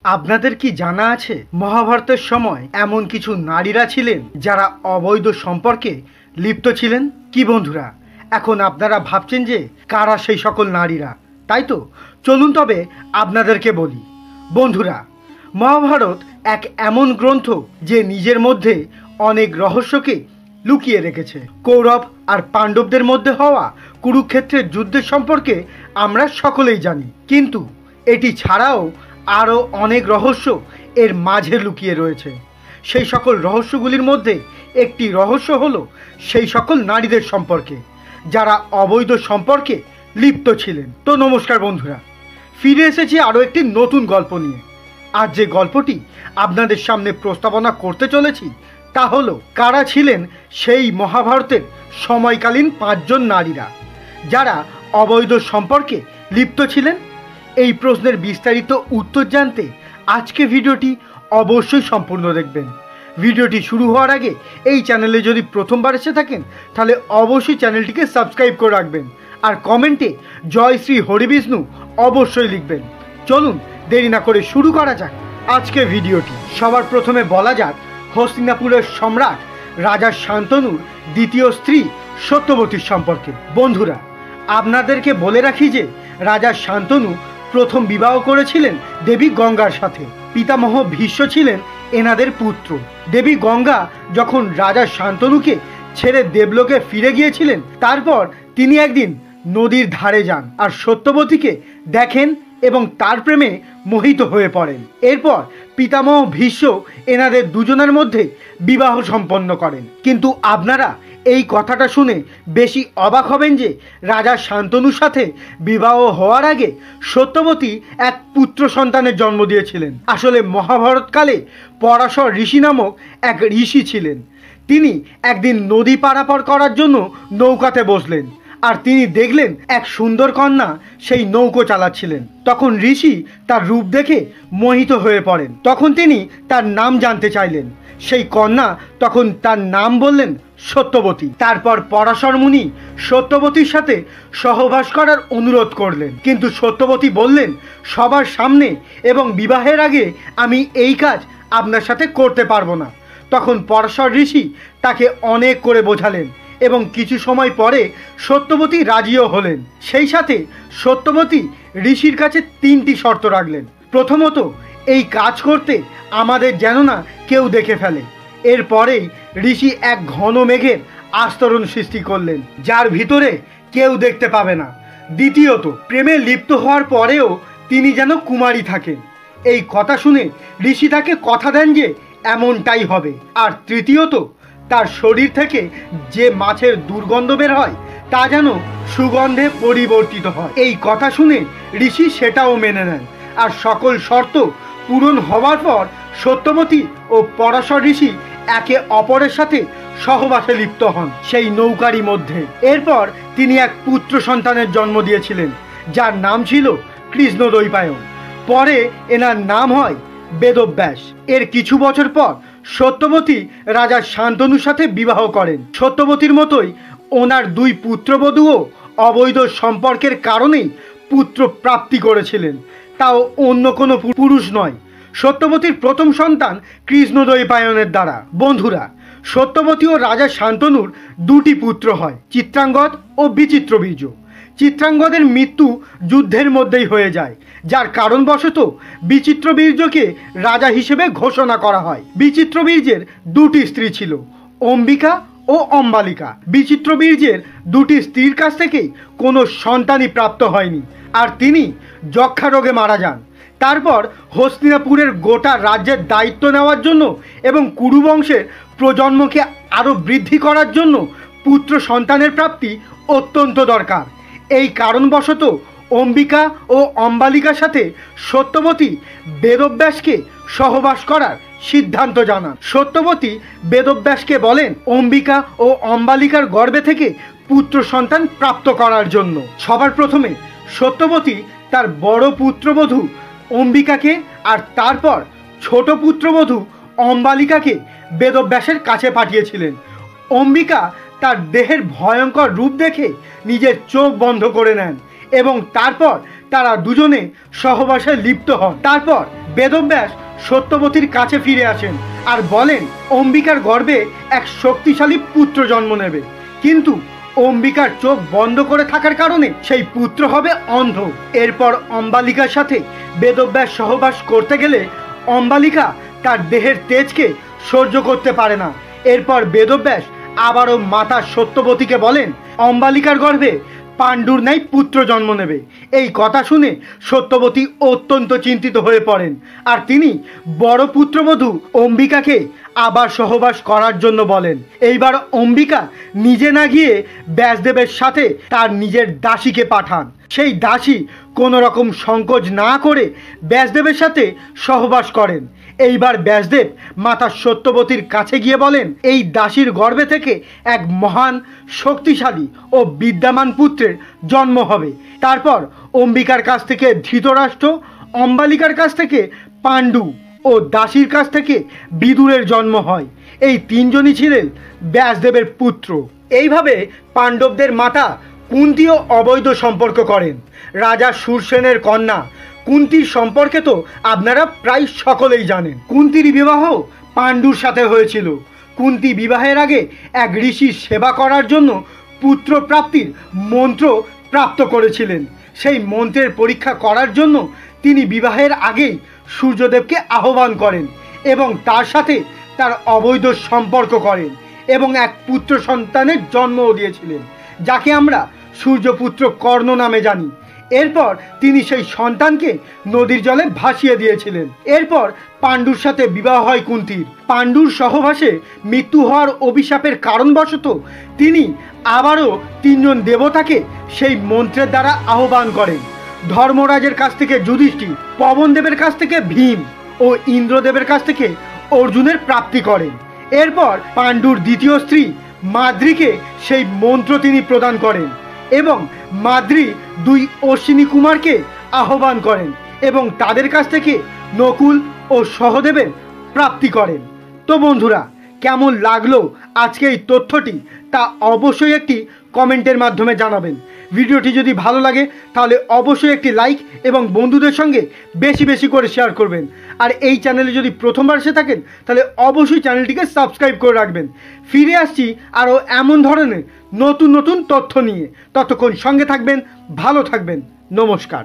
আপনাদের কি জানা আছে মহাভারতের সময় এমন কিছু নারীরা ছিলেন যারা অবৈধ সম্পর্কে লিপ্ত ছিলেন? কি বন্ধুরা, এখন আপনারা ভাবছেন যে কারা সেই সকল নারীরা, তাই তো? চলুন তবে আপনাদেরকে বলি। বন্ধুরা, মহাভারত এক এমন গ্রন্থ যে নিজের মধ্যে অনেক রহস্যকে লুকিয়ে রেখেছে। কৌরব আর পাণ্ডবদের মধ্যে হওয়া কুরুক্ষেত্রের যুদ্ধের সম্পর্কে আমরা সকলেই জানি, কিন্তু এটি ছাড়াও আরও অনেক রহস্য এর মাঝে লুকিয়ে রয়েছে। সেই সকল রহস্যগুলির মধ্যে একটি রহস্য হলো সেই সকল নারীদের সম্পর্কে যারা অবৈধ সম্পর্কে লিপ্ত ছিলেন। তো নমস্কার বন্ধুরা, ফিরে এসেছি আরও একটি নতুন গল্প নিয়ে। আজ যে গল্পটি আপনাদের সামনে প্রস্তাবনা করতে চলেছি তা হলো কারা ছিলেন সেই মহাভারতের সময়কালীন 5 জন নারীরা যারা অবৈধ সম্পর্কে লিপ্ত ছিলেন। এই প্রশ্নের বিস্তারিত উত্তর জানতে আজকে ভিডিওটি অবশ্যই সম্পূর্ণ দেখবেন। ভিডিওটি শুরু হওয়ার আগে এই চ্যানেলে যদি প্রথমবার এসে থাকেন তাহলে অবশ্যই চ্যানেলটিকে সাবস্ক্রাইব করে রাখবেন আর কমেন্টে জয় শ্রী হরিবিষ্ণু অবশ্যই লিখবেন। চলুন দেরি না করে শুরু করা যাক আজকে ভিডিওটি। সবার প্রথমে বলা যাক হস্তিনাপুরের সম্রাট রাজা শান্তনুর দ্বিতীয় স্ত্রী সত্যবতীর সম্পর্কে। বন্ধুরা, আপনাদেরকে বলে রাখি যে রাজা শান্তনু প্রথম বিবাহ করেছিলেন দেবী গঙ্গার সাথে। পিতামহ ভীষ্ম ছিলেন এনাদের পুত্র। দেবী গঙ্গা যখন রাজা শান্তনুকে ছেড়ে দেবলোকে ফিরে গিয়েছিলেন, তারপর তিনি একদিন নদীর ধারে যান আর সত্যবতীকে দেখেন এবং তার প্রেমে মোহিত হয়ে পড়েন। এরপর পিতামহ ভীষ্ম এনাদের দুজনের মধ্যে বিবাহ সম্পন্ন করেন। কিন্তু আপনারা এই কথাটা শুনে বেশি অবাক হবেন যে রাজা শান্তনুর সাথে বিবাহ হওয়ার আগে সত্যবতী এক পুত্র সন্তানের জন্ম দিয়েছিলেন। আসলে মহাভারতকালে পরাশর ঋষি নামক এক ঋষি ছিলেন। তিনি একদিন নদী পারাপার করার জন্য নৌকাতে বসলেন আর তিনি দেখলেন এক সুন্দর কন্যা সেই নৌকো চালাচ্ছিলেন। তখন ঋষি তার রূপ দেখে মোহিত হয়ে পড়েন। তখন তিনি তার নাম জানতে চাইলেন। সেই কন্যা তখন তার নাম বললেন সত্যবতী। তারপর পরাশর মুনি সত্যবতীর সাথে সহবাস করার অনুরোধ করলেন, কিন্তু সত্যবতী বললেন সবার সামনে এবং বিবাহের আগে আমি এই কাজ আপনার সাথে করতে পারবো না। তখন পরাশর ঋষি তাকে অনেক করে বোঝালেন এবং কিছু সময় পরে সত্যবতী রাজিও হলেন। সেই সাথে সত্যবতী ঋষির কাছে 3টি শর্ত রাখলেন। প্রথমত, এই কাজ করতে আমাদের যেন না কেউ দেখে ফেলে। এরপরেই ঋষি এক ঘন মেঘের আস্তরণ সৃষ্টি করলেন যার ভিতরে কেউ দেখতে পাবে না। দ্বিতীয়ত, প্রেমে লিপ্ত হওয়ার পরেও তিনি যেন কুমারী থাকেন। এই কথা শুনে ঋষি তাকে কথা দেন যে এমনটাই হবে। আর তৃতীয়ত, তার শরীর থেকে যে মাছের দুর্গন্ধ বের হয় তা যেন সুগন্ধে পরিবর্তিত হয়। এই কথা শুনে ঋষি সেটাও মেনে নেন। আর সকল শর্ত পূরণ হওয়ার পর সত্যবতী ও পরাশর ঋষি একে অপরের সাথে সহবাসে লিপ্ত হন সেই নৌকারই মধ্যে। এরপর তিনি এক পুত্র সন্তানের জন্ম দিয়েছিলেন যার নাম ছিল কৃষ্ণদ্বৈপায়ন। পরে এনার নাম হয় বেদব্যাস। এর কিছু বছর পর সত্যবতী রাজা শান্তনুর সাথে বিবাহ করেন। সত্যবতীর মতোই ওনার 2 পুত্রবধূও অবৈধ সম্পর্কের কারণেই পুত্র প্রাপ্তি করেছিলেন, তাও অন্য কোনো পুরুষ নয়, সত্যবতীর প্রথম সন্তান কৃষ্ণদ্বৈপায়নের দ্বারা। বন্ধুরা, সত্যবতী ও রাজা শান্তনুর 2টি পুত্র হয়, চিত্রাঙ্গদ ও বিচিত্রবীর্য। চিত্রাঙ্গদের মৃত্যু যুদ্ধের মধ্যেই হয়ে যায়, যার কারণবশত বিচিত্রবীর্যকে রাজা হিসেবে ঘোষণা করা হয়। বিচিত্রবীর্যের 2টি স্ত্রী ছিল, অম্বিকা ও অম্বালিকা। বিচিত্রবীর্যের 2টি স্ত্রীর কাছ থেকেই কোনো সন্তানই প্রাপ্ত হয়নি আর তিনি যক্ষা রোগে মারা যান। তারপর হস্তিনাপুরের গোটা রাজ্যের দায়িত্ব নেওয়ার জন্য এবং কুরু বংশের প্রজন্মকে আরও বৃদ্ধি করার জন্য পুত্র সন্তানের প্রাপ্তি অত্যন্ত দরকার। এই কারণবশত অম্বিকা ও অম্বালিকার সাথে সত্যবতী বেদব্যাসকে সহবাস করার সিদ্ধান্ত জানান। সত্যবতী বেদব্যাসকে বলেন অম্বিকা ও অম্বালিকার গর্ভে থেকে পুত্র সন্তান প্রাপ্ত করার জন্য। সবার প্রথমে সত্যবতী তার বড় পুত্রবধূ অম্বিকাকে আর তারপর ছোট পুত্রবধূ অম্বালিকাকে বেদব্যাসের কাছে পাঠিয়েছিলেন। অম্বিকা তার দেহের ভয়ঙ্কর রূপ দেখে নিজের চোখ বন্ধ করে নেন এবং তারপর তারা দুজনে সহবাসে লিপ্ত হন। তারপর বেদব্যাস সত্যবতীর কাছে ফিরে আসেন আর বলেন অম্বিকার গর্ভে এক শক্তিশালী পুত্র জন্ম নেবে, কিন্তু অম্বিকার চোখ বন্ধ করে থাকার কারণে সেই পুত্র হবে অন্ধ। এরপর অম্বালিকার সাথে বেদব্যাস সহবাস করতে গেলে অম্বালিকা তার দেহের তেজকে সহ্য করতে পারে না। এরপর বেদব্যাস আবারও মাতা সত্যবতীকে বলেন অম্বালিকার গর্ভে পাণ্ডুর ন্যায় পুত্র জন্ম নেবে। এই কথা শুনে সত্যবতী অত্যন্ত চিন্তিত হয়ে পড়েন আর তিনি বড় পুত্রবধূ অম্বিকাকে আবার সহবাস করার জন্য বলেন। এইবার অম্বিকা নিজে না গিয়ে ব্যাসদেবের সাথে তার নিজের দাসীকে পাঠান। সেই দাসী কোনো রকম সংকোচ না করে ব্যাসদেবের সাথে সহবাস করেন। এইবার ব্যাসদেব মাতা সত্যবতীর কাছে গিয়ে বলেন এই দাসীর গর্ভে থেকে এক মহান শক্তিশালী ও বিদ্যমান পুত্রের জন্ম হবে। তারপর অম্বিকার কাছ থেকে ধৃতরাষ্ট্র, অম্বালিকার কাছ থেকে পাণ্ডু ও দাসীর কাছ থেকে বিদুরের জন্ম হয়। এই তিনজনই ছিলেন ব্যাসদেবের পুত্র। এইভাবে পাণ্ডবদের মাতা কুন্তিও অবৈধ সম্পর্ক করেন। রাজা শূরসেনের কন্যা কুন্তির সম্পর্কে তো আপনারা প্রায় সকলেই জানেন। কুন্তির বিবাহ পাণ্ডুর সাথে হয়েছিল। কুন্তি বিবাহের আগে এক ঋষির সেবা করার জন্য পুত্র প্রাপ্তির মন্ত্র প্রাপ্ত করেছিলেন। সেই মন্ত্রের পরীক্ষা করার জন্য তিনি বিবাহের আগেই সূর্যদেবকে আহ্বান করেন এবং তার সাথে তার অবৈধ সম্পর্ক করেন এবং এক পুত্র সন্তানের জন্মও দিয়েছিলেন, যাকে আমরা সূর্যপুত্র কর্ণ নামে জানি। এরপর তিনি সেই সন্তানকে নদীর জলে ভাসিয়ে দিয়েছিলেন। এরপর পাণ্ডুর সাথে বিবাহ হয় কুন্তির। পাণ্ডুর সহবাসে মৃত্যু হওয়ার অভিশাপের কারণবশত তিনি আবারও তিনজন দেবতাকে সেই মন্ত্রের দ্বারা আহ্বান করেন। ধর্মরাজের কাছ থেকে যুধিষ্ঠির, পবনদেবের কাছ থেকে ভীম ও ইন্দ্রদেবের কাছ থেকে অর্জুনের প্রাপ্তি করেন। এরপর পাণ্ডুর দ্বিতীয় স্ত্রী মাদ্রীকে সেই মন্ত্র তিনি প্রদান করেন এবং মাদ্রী দুই অশ্বিনী কুমারকে আহ্বান করেন এবং তাদের কাছ থেকে নকুল ও সহদেবের প্রাপ্তি করেন। তো বন্ধুরা, কেমন লাগলো আজকে এই তথ্যটি তা অবশ্যই একটি কমেন্টের মাধ্যমে জানাবেন। ভিডিওটি যদি ভালো লাগে তাহলে অবশ্যই একটি লাইক এবং বন্ধুদের সঙ্গে বেশি বেশি করে শেয়ার করবেন। আর এই চ্যানেলে যদি প্রথমবার এসে থাকেন তাহলে অবশ্যই চ্যানেলটিকে সাবস্ক্রাইব করে রাখবেন। ফিরে আসছি আরও এমন ধরনের নতুন নতুন তথ্য নিয়ে। ততক্ষণ সঙ্গে থাকবেন, ভালো থাকবেন। নমস্কার।